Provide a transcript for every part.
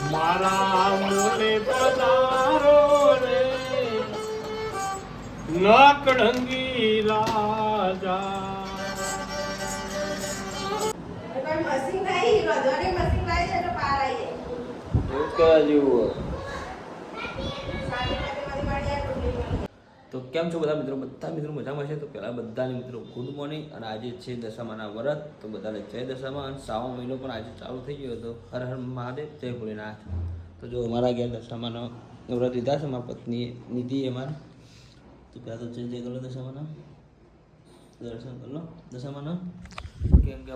મારા મોલે પધારો રે નકળંગી રાજા. તો કેમ છો બધા મિત્રો મજામાં છે. તો પહેલાં બધાને મિત્રો ગુડ મોર્નિંગ. અને આજે છે દશામાના વ્રત. તો બધાને જય દશામાં. અને શ્રાવણ મહિનો પણ આજે ચાલુ થઈ ગયો હતો. હર હર મહાદેવ, જય ભોલેનાથ. તો જો અમારા ઘેર દશામાનો વ્રત લીધા છે મારા પત્ની નીતિ અમારા. તો પહેલાં તો જય કરો દશામાના દર્શન કરી લો દશામાના. કેમ કે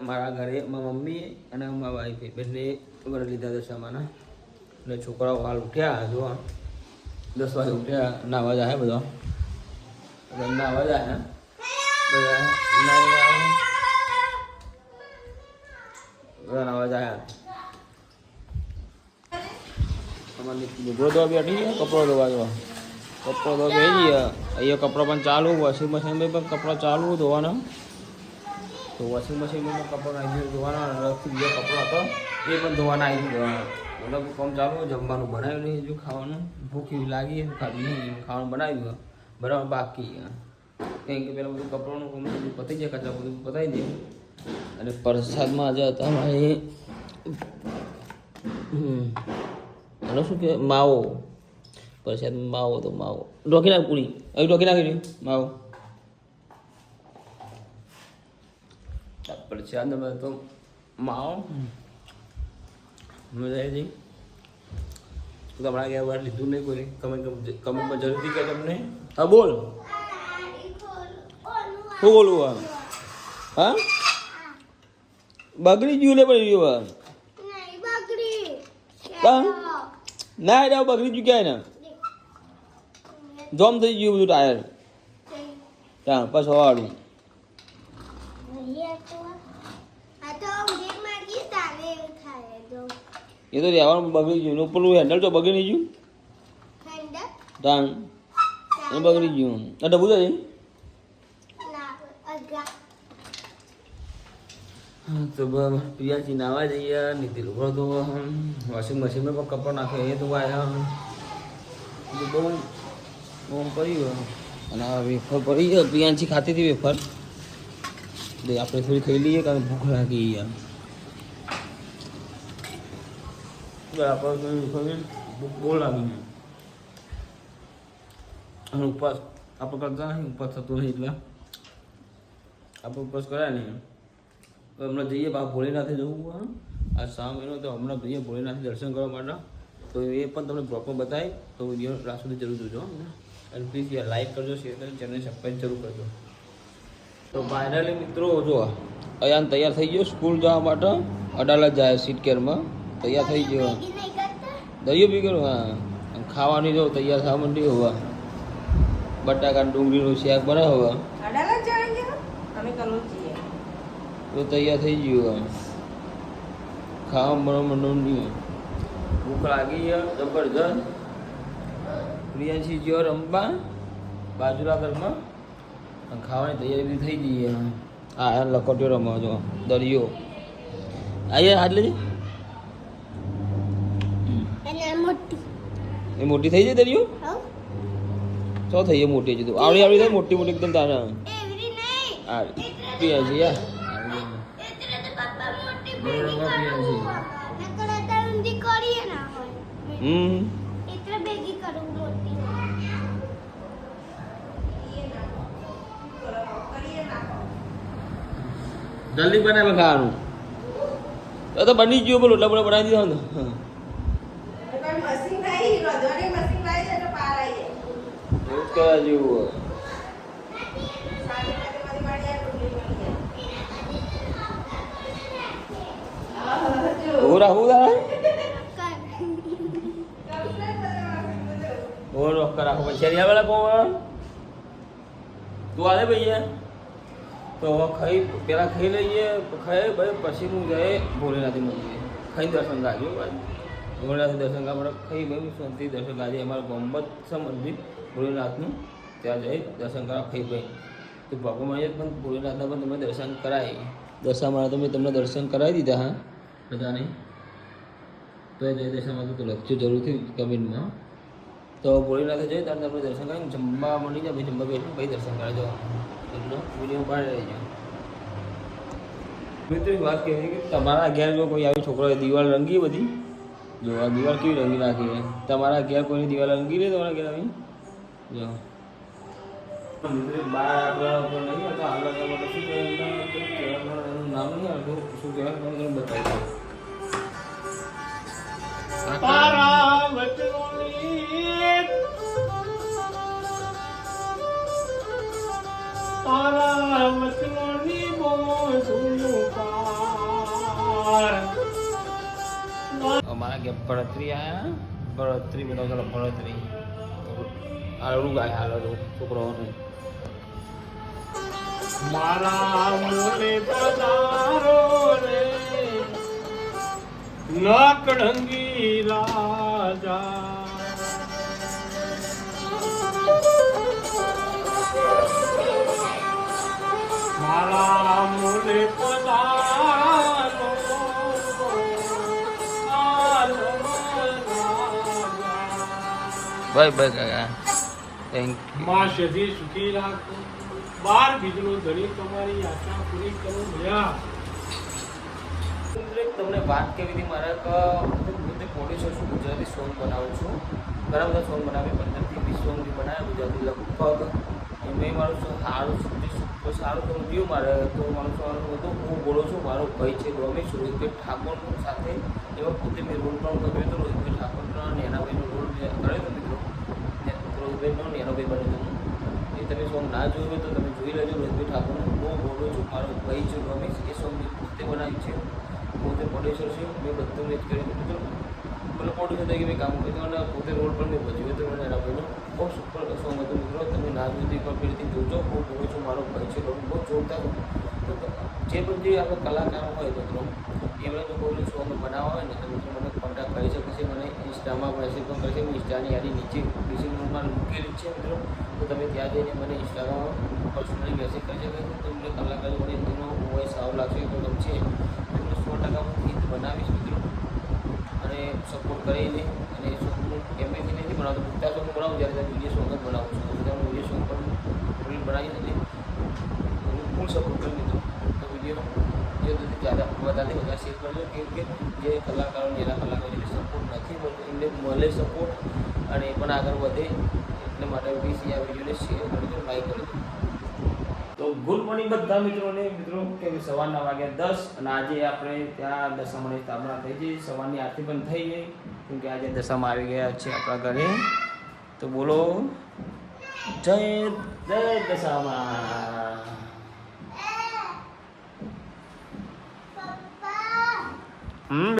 મારા ઘરે મારા મમ્મી અને મારા વાઈફે બંને વ્રત લીધા દશામાના. એટલે છોકરાઓ હાલ ઉઠ્યા જો 10 વાગે ઉઠ્યા. નાવા જાય બધા નાવા જાય બધા નાવા જાય. અમારે લુગડો ધોવા બેઠી ગયા, કપડો ધોવા જવા. કપડો ધોવા બેસી ગયા. અહીંયા કપડો પણ ચાલુ, વોશિંગ મશીનમાં પણ કપડો ચાલુ ધોવાના. તો વોશિંગ મશીનમાં કપડો નાખી ધોવાના. રફથી બીજો કપડો હતો એ પણ ધોવાના આવી ધોવાના. મતલબ કામ ચાલુ. જમવાનું બનાવ્યું નહીં, હજુ ખાવાનું ભૂખ એવી લાગી ખાધું નહીં. ખાવાનું બનાવ્યું બરાબર બાકી. કેમ કે પેલા બધું કપડાનું કામ બધું પતી જાય, કચરા બધું પતાવી દે. અને પ્રસાદમાં આજે હતા અમારે એનો શું કે માવો. પ્રસાદમાં માવો તો માવો ઢોકી નાખ પૂરી અહીં ઢોકી નાખી દઉં માવો. પ્રસાદમાં તો માવો મજા આવી જઈ. તમારા ગયા વાર લીધું નહીં કોઈ કમેન્ટમાં જરૂરથી કે તમને. હા બોલ શું બોલવું? હા બગડી ગયું ને પડી ગયું ના એટલે બગડી ગયું ક્યાંય ને જોમ થઈ ગયું બધું ટાયર. ત્યાં પાછું વાળું એ તો રહેવાનું બગડી ગયું. ઉપરનું હેન્ડલ તો બગડી નહીં ગયું. તાન એ બગડી ગયું. ડબું જાય તો પ્રિયાજી નાવા જઈએ. નીતિ લુગડો તો વોશિંગ મશીનમાં પણ કપડો નાખે એ તો આવ્યા બહુ બહુ પડ્યું. અને આ વેફર પડી ગયો. પ્રિયાંશી ખાતી હતી વેફર. આપણે થોડી ખાઈ લઈએ કારણ ભૂખ લાગી યાર. આપણે ભૂખ બહુ લાગી. અને ઉપવાસ આપણે કરતા નહીં, ઉપવાસ થતો નહીં એટલે આપણે ઉપવાસ કર્યા નહીં. તો હમણાં જઈએ બા ભોલેનાથે જવું. આ શ્રાવણ મહિનો તો હમણાં જઈએ ભોલેનાથ દર્શન કરવા માટે. તો એ પણ તમને બ્લોગમાં બતાવી. તો વિડીયો લાસ્ટ સુધી જરૂર જોજો. અને પ્લીઝ યાર લાઈક કરજો, શેર કરજો, ચેનલ સબસ્ક્રાઈબ જરૂર કરજો. તો ફાઇનલી મિત્રો જો અહીંયા તૈયાર થઈ ગયો સ્કૂલ જવા માટે. અડાલત જાય સીટ કેરમાં તૈયાર થઈ ગયો. દરિયો બી ગયો. હા ખાવાની જો તૈયાર થવા માંડી. હોવા બટાકા ડુંગળીનું શાક બનાવ હવે તો તૈયાર થઈ ગયું. ખાવા બરાબર માંડી. ભૂખ લાગી જબરજસ્ત. પ્રિયાંશી જ્યો રમવા બાજુના ઘરમાં. ખાવાની તૈયારી બધી થઈ ગઈ. હા લકોટીઓ રમવા જો દરિયો અહીંયા હાથ લેજે. એ મોટી થઈ જાય દરિયો. શું થઈ એ મોટી હજુ આવડી આવડી થાય મોટી મોટી એકદમ તારા પ્રિયાંશી યાર. જલ્દી બનાવે ખાવાનું તો બની ગયું. બોલો એટલા બધા બનાવી દીધા ને. કરવા જેવું રાખો પછી વાળા કોણ તું આવે ભૈયા. તો હવે ખાઈ પેલા ખાઈ લઈએ. ખાઈ ભાઈ પછી હું જાય ભોલેનાથ મંદિરે ખાઈ દર્શન ગાજો. ભાઈ ભોલેનાથ દર્શન કરવા માટે ખાઈ ભાઈ શાંતિ દર્શન ગાજે. અમારા ગોમત છે મંદિર ભોલેનાથનું, ત્યાં જઈ દર્શન કરવા ખાઈ ભાઈ. તો ભગવાન પણ ભોલેનાથના પણ તમે દર્શન કરાય. દશામાં તો મેં તમને દર્શન કરાવી દીધા. હા બધાને તો એ જય દશામાં તો લખજો જરૂરથી કમેન્ટમાં. તો ભોળીનાથે જઈએ ત્યારે આપણે દર્શન કરીને જમવા મળી જાય, પછી જમવા બેઠું પછી દર્શન કરવા જવાનું. એટલો વિડીયો બહાર રહેજો. મિત્રો એક વાત કહેવી કે તમારા ઘેર જો કોઈ આવી છોકરો દિવાલ રંગી બધી, જો આ દિવાલ કેવી રંગી નાખી છે, તમારા ઘેર કોઈની દિવાલ રંગી લે તમારા ઘેર આવી જો મિત્રો બાર આપણે નહીં હતા હાલ માટે શું કહેવાય નામ નહીં આવતું, શું કહેવાય તમને બતાવી દઉં. તારા વચનોની અમારા ઘેર ભરતરી આયા, ભરતરી બધા ચાલો ભરતરી હાલડું ગાય હાલડું છોકરાઓને મારા મોલે પધારો રે નકળંગી રાજા. મારા મોલે પધારો ભાઈ ભાઈ કાકા થેન્ક માં સધી સુખી રાખો. બાર બીજનો ધણી તમારી આશા પૂરી કરો ભયા. તમને વાત કેવી હતી મારા પોતે પ્રોડ્યુસર છું, ગુજરાતી સોંગ બનાવું છું, ઘણા બધા સોંગ બનાવી 15 થી 20 સોંગ બી બનાવ્યા ગુજરાતી લગભગ. એમાં મારું સારું સારું તો રહ્યું મારે તો મારું સવાલ હતું હું બોલું છું. મારો ભાઈ છે રમેશ રોહિતભાઈ ઠાકોર સાથે એમાં પોતે મેં રોલ પણ કર્યો હતો. રોહિતભાઈ ઠાકોરના નેનાભાઈનો રોલ કર્યો હતો મિત્રો. રોહિતભાઈનો નેનાભાઈ બન્યો હતો. એ તમે સોંગ ના જોયું હોય તો તમે જોઈ લેજો. રોહિતભાઈ ઠાકોરનો હું બોલું છું. મારો ભાઈ છે રમેશ, એ સોંગ પોતે બનાવ્યું છે, પોતે પ્રોડ્યુસર છે. મેં બધું મેં જ કર્યું હતું. મને પ્રોડ્યુસર તરીકે મેં કામ કર્યું અને પોતે રોલ પણ મેં ભજવ્યો હતો. મને એના ભાઈનો બહુ સુપર સોંગ હતું મિત્રો. તમે ના જોયું એકવાર ફરીથી જોજો. હું બોલું છું, મારો ભાઈ છે બહુ જોરદાર. તો જે પણ જે આપણે કલાકારો હોય મિત્રો એમણે જો કોઈ સોંગ બનાવવા હોય ને તો મિત્રો મને કોન્ટેક્ટ કરી શકે છે. મને ઇન્સ્ટામાં મેસેજ પણ કરી શકે. ઇન્સ્ટાની યાદી નીચે ડિસ્ક્રિપ્શનમાં મૂકેલી જ છે મિત્રો. તો તમે ત્યાં જઈને મને ઇન્સ્ટામાં પર્સનલી મેસેજ કરી શકે છે. તો મને કલાકારો મને એનો વોઇસ સારો લાગશે તો ગમશે તો 100% હું ગીત બનાવીશ મિત્રો. અને સપોર્ટ કરીને અને સોંગનું એમએથી નથી બનાવતો, પૂરતા સોંગ બનાવું જ્યારે ત્યારે વિડીયો સોંગ જ બનાવું છું. બધા વિડીયો સોંગ પણ રીલ બનાવી નથી ફૂલ સપોર્ટ કરી મિત્રો. તો વિડીયો જે વધારે શેર કરજો. કેમ કે જે કલાકારોને એના કલાકારોને સપોર્ટ નથી મળતો એમને મળે સપોર્ટ અને એ પણ આગળ વધે. એટલે માટે પ્લીઝ આ વિડીયોને શેર કરજો, લાઈક કરજો. તો ગુડ મોર્નિંગ બધા મિત્રોને. મિત્રો કે સવારના વાગ્યા 10 અને આજે આપણે ત્યાં દશામાની સ્થાપના થઈ ગઈ. સવારની આરતી પણ થઈ ગઈ કેમ કે આજે દશામાં આવી ગયા છે આપણા ઘરે. તો બોલો જય જય દશામાં.